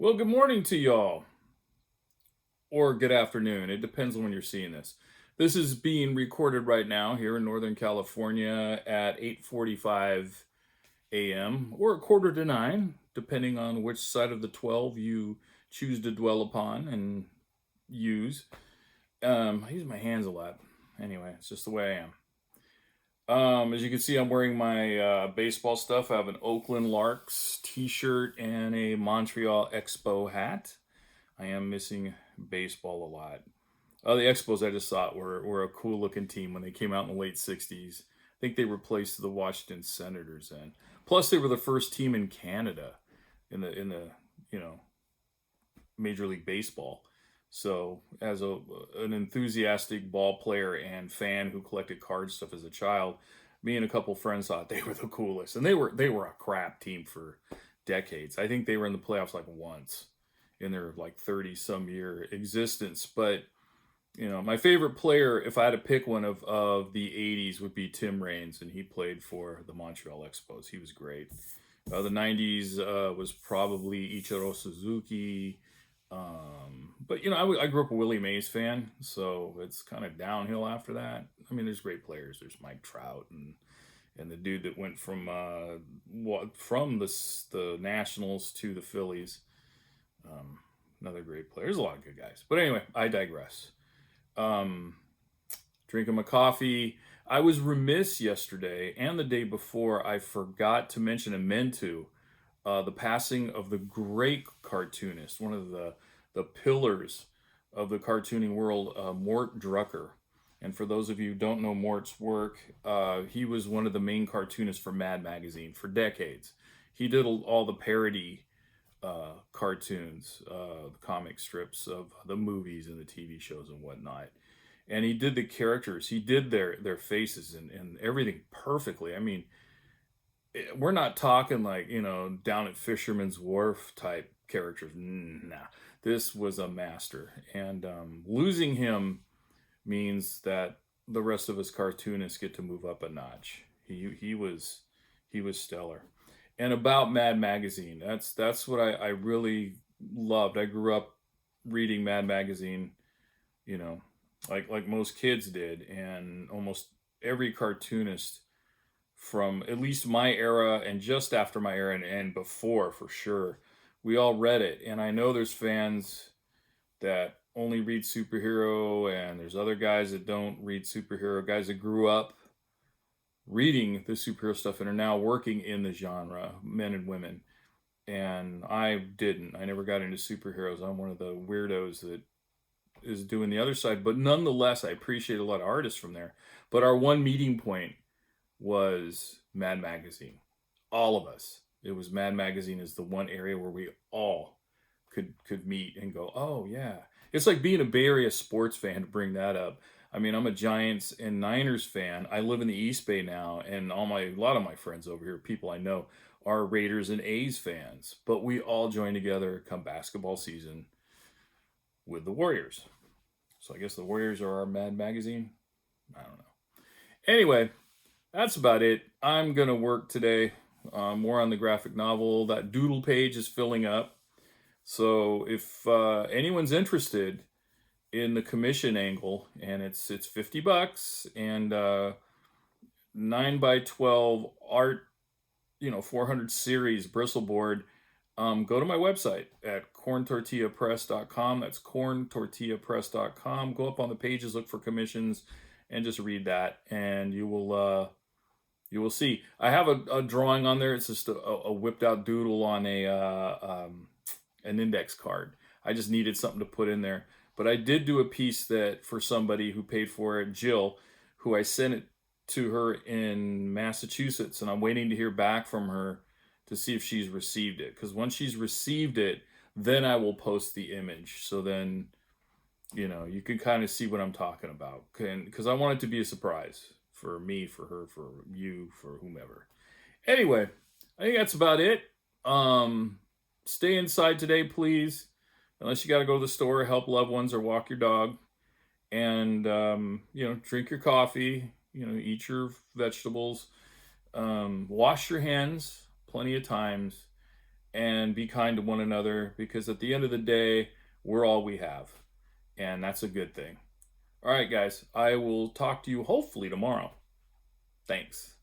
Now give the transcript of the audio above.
Well, good morning to y'all, or good afternoon. It depends on when you're seeing this. This is being recorded right now here in Northern California at 8:45 a.m. or a quarter to 9, depending on which side of the 12 you choose to dwell upon and use. I use my hands a lot. Anyway, it's just the way I am. As you can see, I'm wearing my baseball stuff. I have an Oakland Larks t-shirt and a Montreal Expo hat. I am missing baseball a lot. The Expos I just thought were a cool looking team when they came out in the late '60s. I think they replaced the Washington Senators then. Plus, they were the first team in Canada in the you know Major League Baseball. So, as an enthusiastic ball player and fan who collected card stuff as a child, me and a couple friends thought they were the coolest, and they were a crap team for decades. I think they were in the playoffs like once in their like 30 some year existence. But my favorite player, if I had to pick one of the '80s, would be Tim Raines, and he played for the Montreal Expos. He was great. The '90s was probably Ichiro Suzuki. But I grew up a Willie Mays fan, so it's kind of downhill after that. I mean, there's great players. There's Mike Trout and the dude that went from the Nationals to the Phillies. Another great player. There's a lot of good guys. But anyway, I digress. Um, Drinking my coffee. I was remiss yesterday and the day before. I forgot to mention and meant to the passing of the great cartoonist, one of the pillars of the cartooning world, Mort Drucker. And for those of you who don't know Mort's work, he was one of the main cartoonists for Mad Magazine for decades. He did all the parody cartoons, the comic strips of the movies and the TV shows and whatnot. And he did the characters, he did their faces and everything perfectly. I mean, we're not talking like, down at Fisherman's Wharf type characters. Nah, this was a master. And losing him means that the rest of us cartoonists get to move up a notch. He was stellar. And about Mad Magazine, that's what I really loved. I grew up reading Mad Magazine, you know, like most kids did, and almost every cartoonist from at least my era and just after my era and before for sure, we all read it. And I know there's fans that only read superhero, and there's other guys that don't read superhero, guys that grew up reading the superhero stuff and are now working in the genre, men and women. And I didn't. I never got into superheroes. I'm one of the weirdos that is doing the other side. But nonetheless, I appreciate a lot of artists from there. But our one meeting point was Mad Magazine. All of us. It was Mad Magazine is the one area where we all could meet and go, oh yeah. It's like being a Bay Area sports fan, to bring that up. I mean, I'm a Giants and Niners fan. I live in the East Bay now, and a lot of my friends over here, people I know, are Raiders and A's fans. But we all join together come basketball season with the Warriors. So I guess the Warriors are our Mad Magazine. I don't know. Anyway, that's about it. I'm gonna work today. More on the graphic novel. That doodle page is filling up. So if anyone's interested in the commission angle, and it's $50, and 9 by 12 art, 400 series bristleboard. Go to my website at corntortillapress.com. That's corntortillapress.com. Go up on the pages, look for commissions, and just read that, and you will see. I have a drawing on there. It's just a whipped out doodle on an index card. I just needed something to put in there. But I did do a piece that for somebody who paid for it, Jill, who I sent it to her in Massachusetts, and I'm waiting to hear back from her to see if she's received it. Because once she's received it, then I will post the image. So then, you can kind of see what I'm talking about. Because I want it to be a surprise for me, for her, for you, for whomever. Anyway, I think that's about it. Stay inside today, please. Unless you got to go to the store, help loved ones, or walk your dog. And, drink your coffee, eat your vegetables. Wash your hands plenty of times. and be kind to one another, because at the end of the day, we're all we have. And that's a good thing. All right, guys, I will talk to you hopefully tomorrow. Thanks.